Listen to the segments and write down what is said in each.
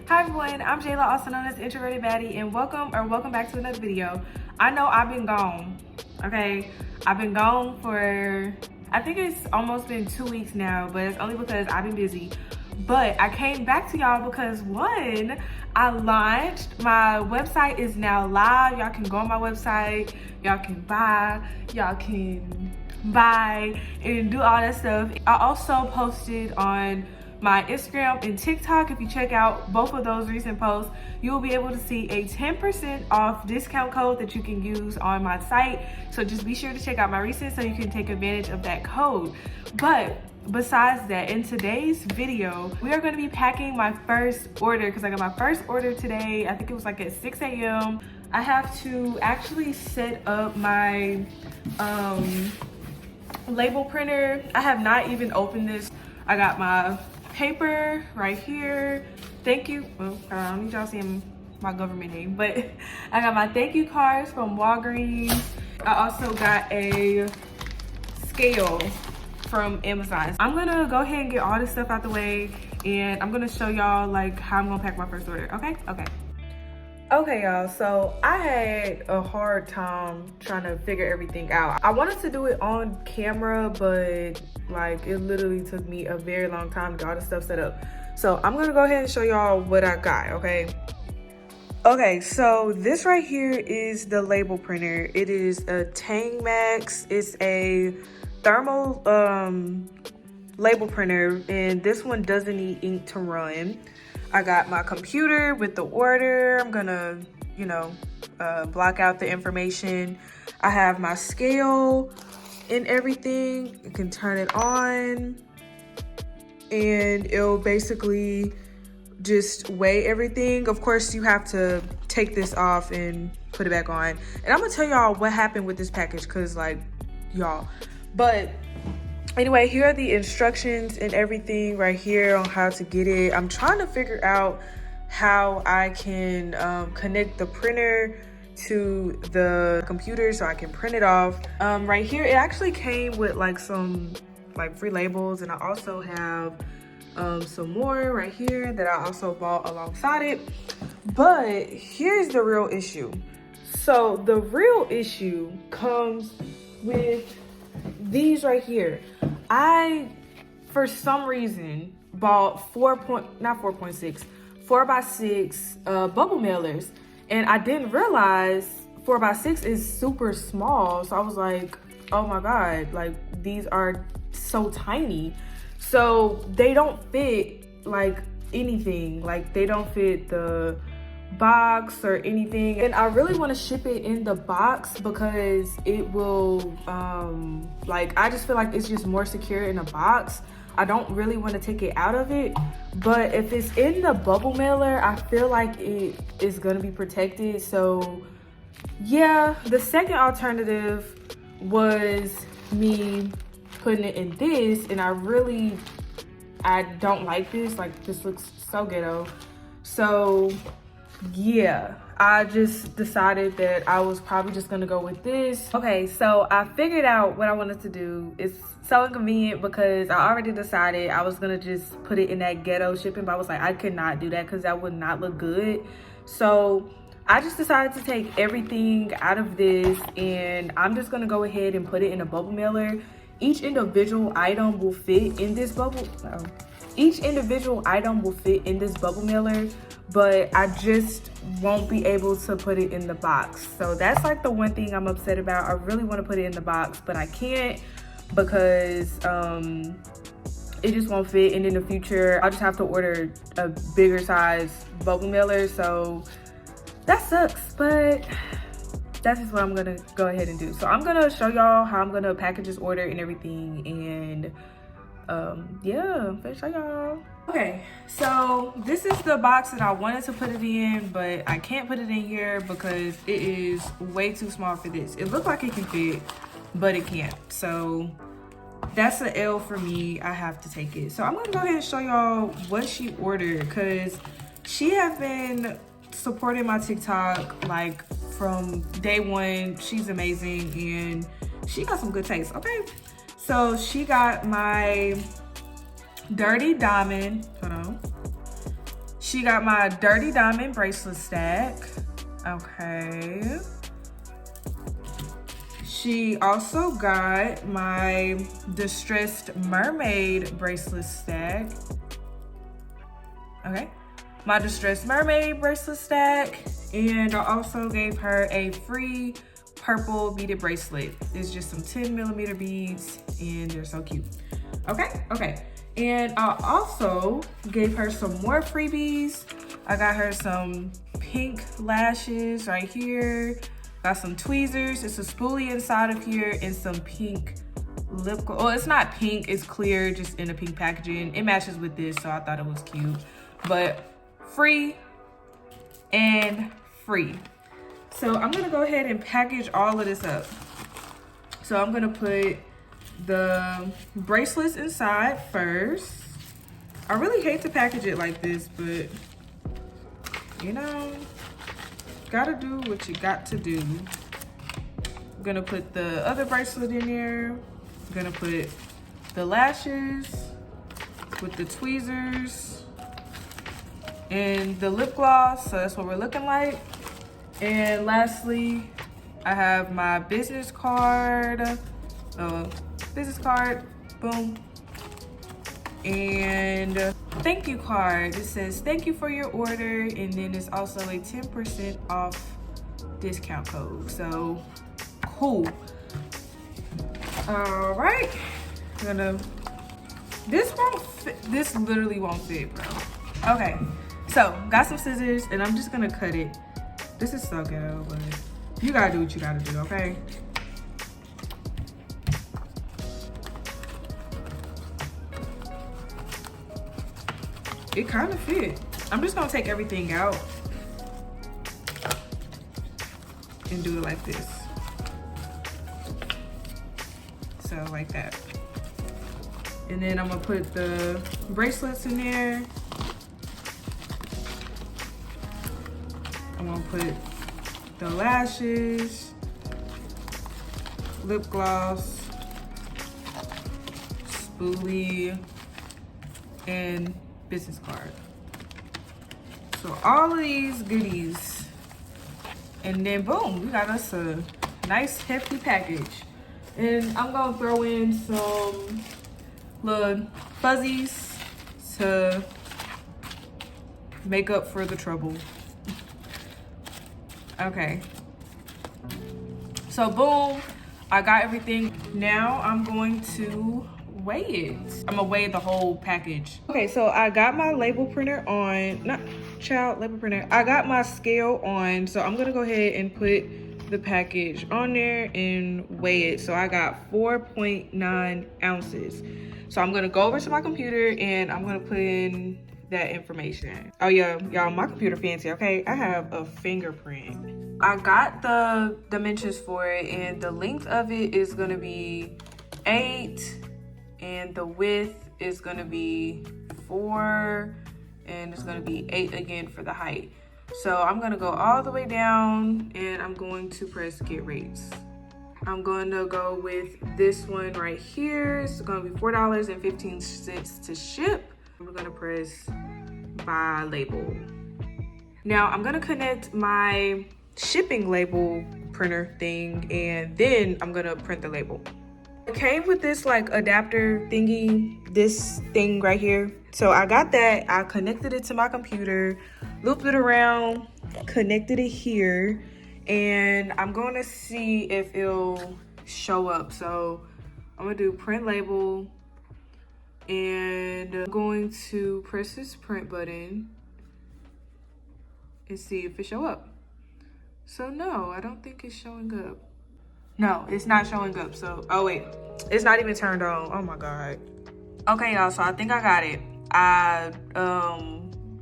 Hi everyone, I'm Jayla, also known as Introverted Baddie, and welcome back to another video. I know I've been gone, okay? I've been gone for, I think it's almost been 2 weeks now, but it's only because I've been busy. But I came back to y'all because one, I launched, my website is now live. Y'all can go on my website, y'all can buy and do all that stuff. I also posted on my Instagram and TikTok. If you check out both of those recent posts, you will be able to see a 10% off discount code that you can use on my site. So just be sure to check out my recent so you can take advantage of that code. But besides that, in today's video, we are going to be packing my first order because I got my first order today. I think it was like at 6 a.m. I have to actually set up my label printer. I have not even opened this. I got my paper right here. Thank you. Well, I don't need y'all seeing my government name, but I got my thank you cards from Walgreens. I also got a scale from Amazon. I'm gonna go ahead and get all this stuff out the way, and I'm gonna show y'all like how I'm gonna pack my first order. Okay, y'all, so I had a hard time trying to figure everything out. I wanted to do it on camera, but like it literally took me a very long time to get all this stuff set up. So I'm gonna go ahead and show y'all what I got, okay? Okay, so this right here is the label printer. It is a Tang Max. It's a thermal label printer, and this one doesn't need ink to run. I got my computer with the order. I'm gonna, block out the information. I have my scale and everything. You can turn it on and it'll basically just weigh everything. Of course, you have to take this off and put it back on. And I'm gonna tell y'all what happened with this package because but anyway, here are the instructions and everything right here on how to get it. I'm trying to figure out how I can connect the printer to the computer so I can print it off. Right here, it actually came with like some free labels, and I also have some more right here that I also bought alongside it. But here's the real issue. So the real issue comes with these right here. I, for some reason, bought 4x6 bubble mailers, and I didn't realize 4x6 is super small. So I was like, oh my God, like these are so tiny. So they don't fit like anything. Like they don't fit the box or anything, and I really want to ship it in the box because it will I just feel like it's just more secure in a box. I don't really want to take it out of it, but if it's in the bubble mailer, I feel like it is going to be protected. So yeah, the second alternative was me putting it in this, and I don't like this. Like this looks so ghetto. So yeah, I just decided that I was probably just gonna go with this. Okay, so I figured out what I wanted to do. It's so inconvenient because I already decided I was gonna just put it in that ghetto shipping, but I was like, I could not do that because that would not look good. So I just decided to take everything out of this, and I'm just gonna go ahead and put it in a bubble mailer. Each individual item will fit in this bubble. Each individual item will fit in this bubble mailer, but I just won't be able to put it in the box. So that's like the one thing I'm upset about. I really want to put it in the box, but I can't because it just won't fit. And in the future, I'll just have to order a bigger size bubble mailer. So that sucks, but that's just what I'm gonna go ahead and do. So I'm gonna show y'all how I'm gonna package this order and everything, and yeah, I'm gonna show y'all. Okay, so this is the box that I wanted to put it in, but I can't put it in here because it is way too small for this. It looked like it can fit, but it can't. So that's an L for me. I have to take it. So I'm gonna go ahead and show y'all what she ordered, because she has been supporting my TikTok like from day one. She's amazing and she got some good taste. Okay, so she got my Dirty Diamond, hold on. She got my Dirty Diamond bracelet stack. Okay. She also got my Distressed Mermaid bracelet stack. Okay. My Distressed Mermaid bracelet stack. And I also gave her a free purple beaded bracelet. It's just some 10mm beads and they're so cute. Okay. And I also gave her some more freebies. I got her some pink lashes right here. Got some tweezers. It's a spoolie inside of here and some pink lip gloss. Oh, it's not pink, it's clear, just in a pink packaging. It matches with this, so I thought it was cute. But free and free. So I'm gonna go ahead and package all of this up. So I'm gonna put the bracelets inside first. I really hate to package it like this, but you know, gotta do what you got to do. I'm gonna put the other bracelet in there. I'm gonna put the lashes with the tweezers and the lip gloss. So that's what we're looking like. And lastly, I have my business card. Boom. And thank you card. It says thank you for your order, and then it's also a 10% off discount code. So cool. All right, this literally won't fit, bro. Okay, so got some scissors and I'm just gonna cut it. This is so ghetto, but you gotta do what you gotta do, okay? It kind of fit. I'm just gonna take everything out and do it like this. So like that. And then I'm gonna put the bracelets in there. I'm gonna put the lashes, lip gloss, spoolie, and business card. So all of these goodies, and then boom, we got us a nice hefty package. And I'm gonna throw in some little fuzzies to make up for the trouble. Okay, so boom, I got everything. Now I'm going to weigh it. I'm gonna weigh the whole package. Okay, so I got my label printer on, label printer. I got my scale on, so I'm gonna go ahead and put the package on there and weigh it. So I got 4.9 ounces. So I'm gonna go over to my computer and I'm gonna put in that information. Oh yeah, y'all, my computer fancy, okay? I have a fingerprint. I got the dimensions for it, and the length of it is gonna be 8, and the width is gonna be 4, and it's gonna be 8 again for the height. So I'm gonna go all the way down and I'm going to press get rates. I'm going to go with this one right here. It's gonna be $4.15 to ship. I'm gonna press buy label. Now I'm gonna connect my shipping label printer thing, and then I'm gonna print the label. It came with this like adapter thingy, this thing right here. So I got that, I connected it to my computer, looped it around, connected it here, and I'm gonna see if it'll show up. So I'm gonna do print label, and I'm going to press this print button and see if it show up. So no, I don't think it's showing up. No, it's not showing up. So, oh wait, it's not even turned on. Oh my God. Okay, y'all, so I think I got it. I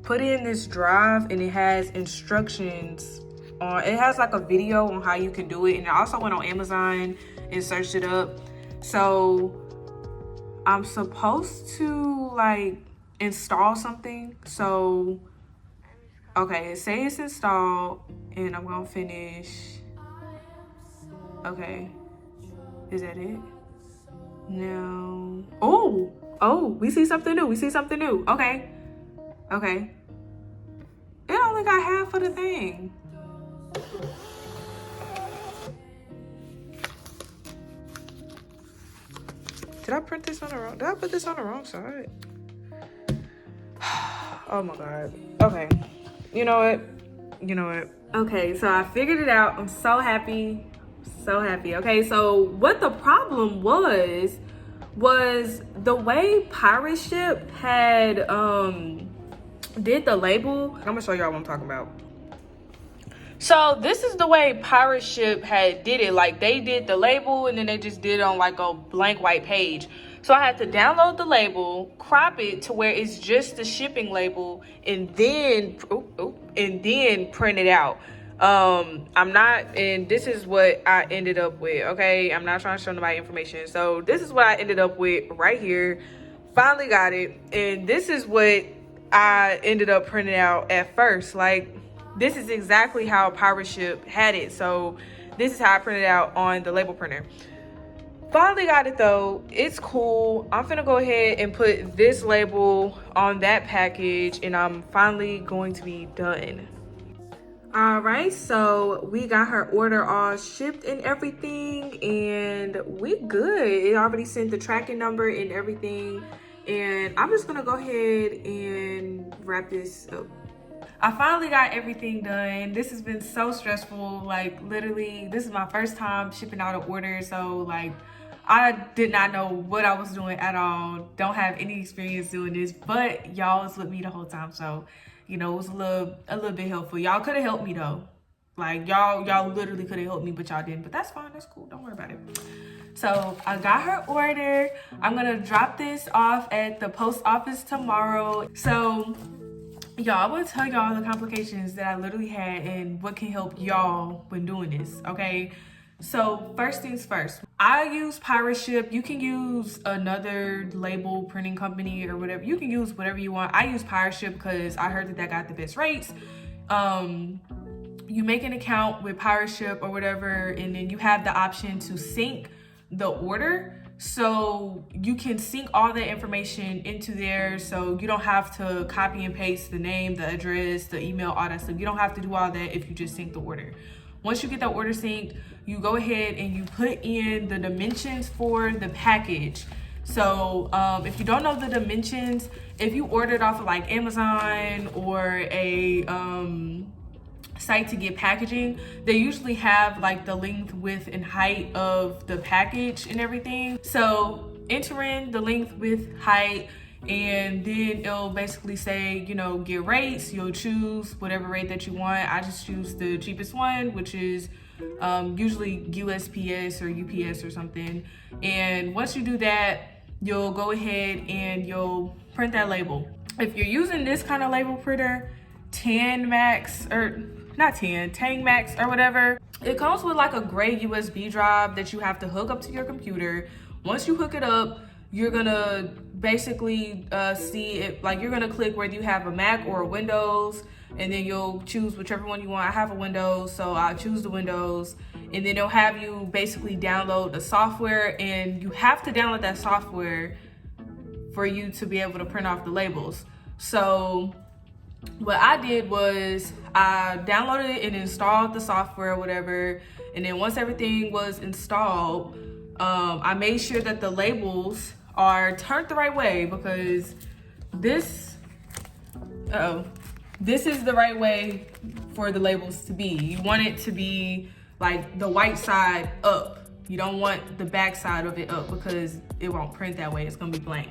put in this drive and it has instructions on, it has like a video on how you can do it. And I also went on Amazon and searched it up. So I'm supposed to like install something. So, okay, it says it's installed and I'm gonna finish. Okay, is that it? No. Oh, we see something new. Okay. only got half of the thing. Did I print this on the wrong? Did I put this on the wrong side? Oh my God. Okay. You know what? Okay, so I figured it out. I'm so happy. So happy. Okay, so what the problem was the way Pirate Ship had did the label. I'm gonna show y'all what I'm talking about. So this is the way Pirate Ship had did it. Like, they did the label and then they just did it on like a blank white page. So I had to download the label, crop it to where it's just the shipping label, and then print it out. And this is what I ended up with. Okay, I'm not trying to show nobody information. So this is what I ended up with right here. Finally got it, and this is what I ended up printing out at first. Like, this is exactly how Pirate Ship had it. So this is how I printed out on the label printer. Finally got it though. It's cool. I'm finna go ahead and put this label on that package, and I'm finally going to be done. All right, so we got her order all shipped and everything, and we good. It already sent the tracking number and everything, and I'm just gonna go ahead and wrap this up. I finally got everything done. This has been so stressful. Like, literally, this is my first time shipping out an order, so like, I did not know what I was doing at all. Don't have any experience doing this, but y'all was with me the whole time, so you know, it was a little bit helpful. Y'all could have helped me though. Like, y'all literally could have helped me, but y'all didn't. But that's fine, that's cool, don't worry about it. So I got her order. I'm gonna drop this off at the post office tomorrow. So y'all, I want to tell y'all the complications that I literally had and what can help y'all when doing this, okay? So first things first, I use Pirate Ship. You can use another label printing company or whatever. You can use whatever you want. I use Pirate Ship because I heard that got the best rates. You make an account with Pirate Ship or whatever, and then you have the option to sync the order. So you can sync all that information into there, so you don't have to copy and paste the name, the address, the email, all that stuff. You don't have to do all that if you just sync the order. Once you get that order synced, you go ahead and you put in the dimensions for the package. So if you don't know the dimensions, if you ordered off of like Amazon or a site to get packaging, they usually have like the length, width, and height of the package and everything. So enter in the length, width, height, and then it'll basically say, you know, get rates. You'll choose whatever rate that you want. I just choose the cheapest one, which is usually USPS or UPS or something. And once you do that, you'll go ahead and you'll print that label. If you're using this kind of label printer, Tang Max or whatever, it comes with like a gray USB drive that you have to hook up to your computer. Once you hook it up, you're gonna basically see it, like you're gonna click whether you have a Mac or a Windows, and then you'll choose whichever one you want. I have a Windows, so I'll choose the Windows, and then it'll have you basically download the software, and you have to download that software for you to be able to print off the labels. So what I did was I downloaded it and installed the software or whatever, and then once everything was installed, I made sure that the labels are turned the right way, because this is the right way for the labels to be. You want it to be like the white side up. You don't want the back side of it up, because it won't print that way. It's gonna be blank.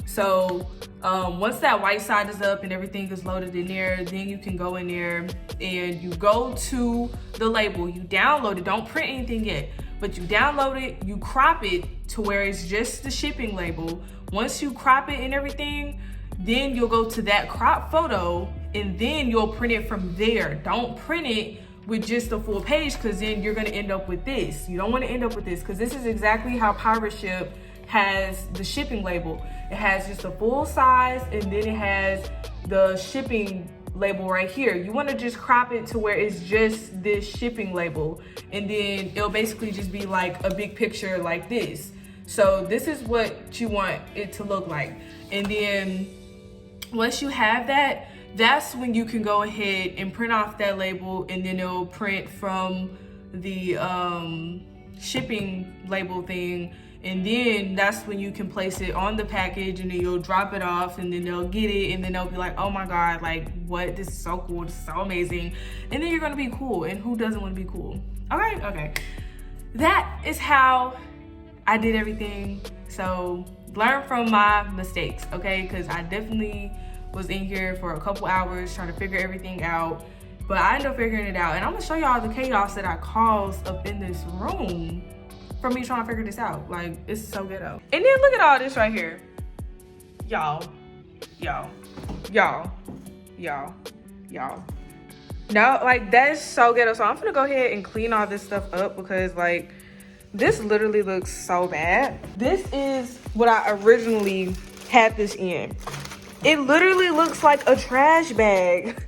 So once that white side is up and everything is loaded in there, then you can go in there and you go to the label, you download it, don't print anything yet, but you download it, you crop it to where it's just the shipping label. Once you crop it and everything, then you'll go to that crop photo and then you'll print it from there. Don't print it with just a full page, because then you're gonna end up with this. You don't wanna end up with this, because this is exactly how Pirate Ship has the shipping label. It has just a full size, and then it has the shipping label right here. You want to just crop it to where it's just this shipping label, and then it'll basically just be like a big picture like this. So this is what you want it to look like. And then once you have that, that's when you can go ahead and print off that label, and then it'll print from the shipping label thing, and then that's when you can place it on the package, and then you'll drop it off, and then they'll get it, and then they'll be like, oh my god, like, what, this is so cool, this is so amazing, and then you're gonna be cool. And who doesn't want to be cool? Okay, that is how I did everything. So learn from my mistakes, okay? Because I definitely was in here for a couple hours trying to figure everything out, but I ended up figuring it out, and I'm gonna show y'all the chaos that I caused up in this room from me trying to figure this out. Like, it's so ghetto. And then look at all this right here. Y'all. No, like, that is so ghetto. So I'm gonna go ahead and clean all this stuff up, because like, this literally looks so bad. This is what I originally had this in. It literally looks like a trash bag.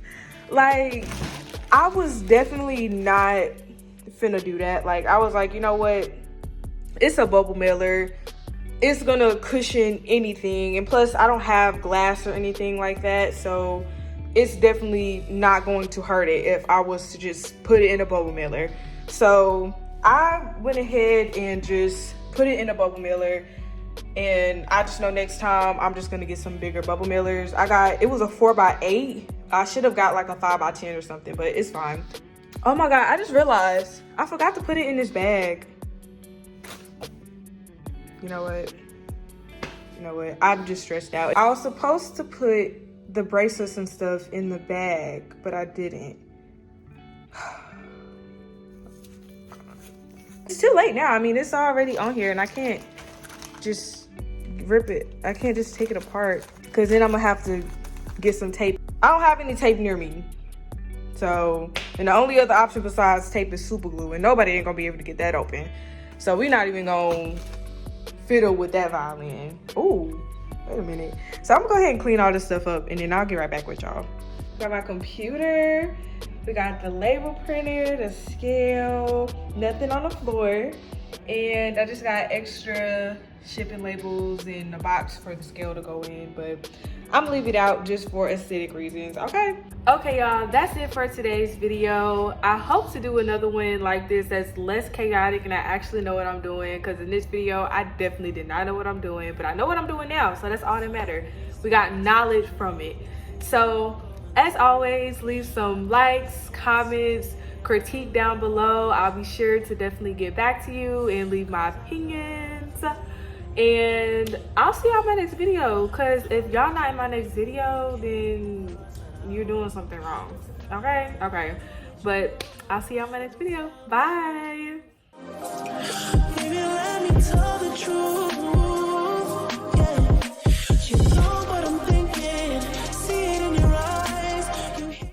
Like, I was definitely not finna do that. Like, I was like, you know what? It's a bubble mailer. It's gonna cushion anything. And plus, I don't have glass or anything like that. So it's definitely not going to hurt it if I was to just put it in a bubble mailer. So I went ahead and just put it in a bubble mailer. And I just know next time I'm just gonna get some bigger bubble mailers. It was a 4x8. I should have got like a 5x10 or something, but it's fine. Oh my god, I just realized I forgot to put it in this bag. You know what? I'm just stressed out. I was supposed to put the bracelets and stuff in the bag, but I didn't. It's too late now. I mean, it's already on here, and I can't just rip it. I can't just take it apart, because then I'm gonna have to get some tape. I don't have any tape near me. So, and the only other option besides tape is super glue, and nobody ain't gonna be able to get that open. So we're not even gonna fiddle with that violin. Ooh, wait a minute. So I'm gonna go ahead and clean all this stuff up, and then I'll get right back with y'all. Got my computer. We got the label printer, the scale, nothing on the floor. And I just got extra shipping labels in the box for the scale to go in, but I'm gonna leave it out just for aesthetic reasons, okay? Okay, y'all, that's it for today's video. I hope to do another one like this that's less chaotic and I actually know what I'm doing, because in this video, I definitely did not know what I'm doing, but I know what I'm doing now, so that's all that matters. We got knowledge from it. So, as always, leave some likes, comments, critique down below. I'll be sure to definitely get back to you and leave my opinions. And I'll see y'all in my next video, because if y'all not in my next video, then you're doing something wrong. Okay, but I'll see y'all in my next video. Bye.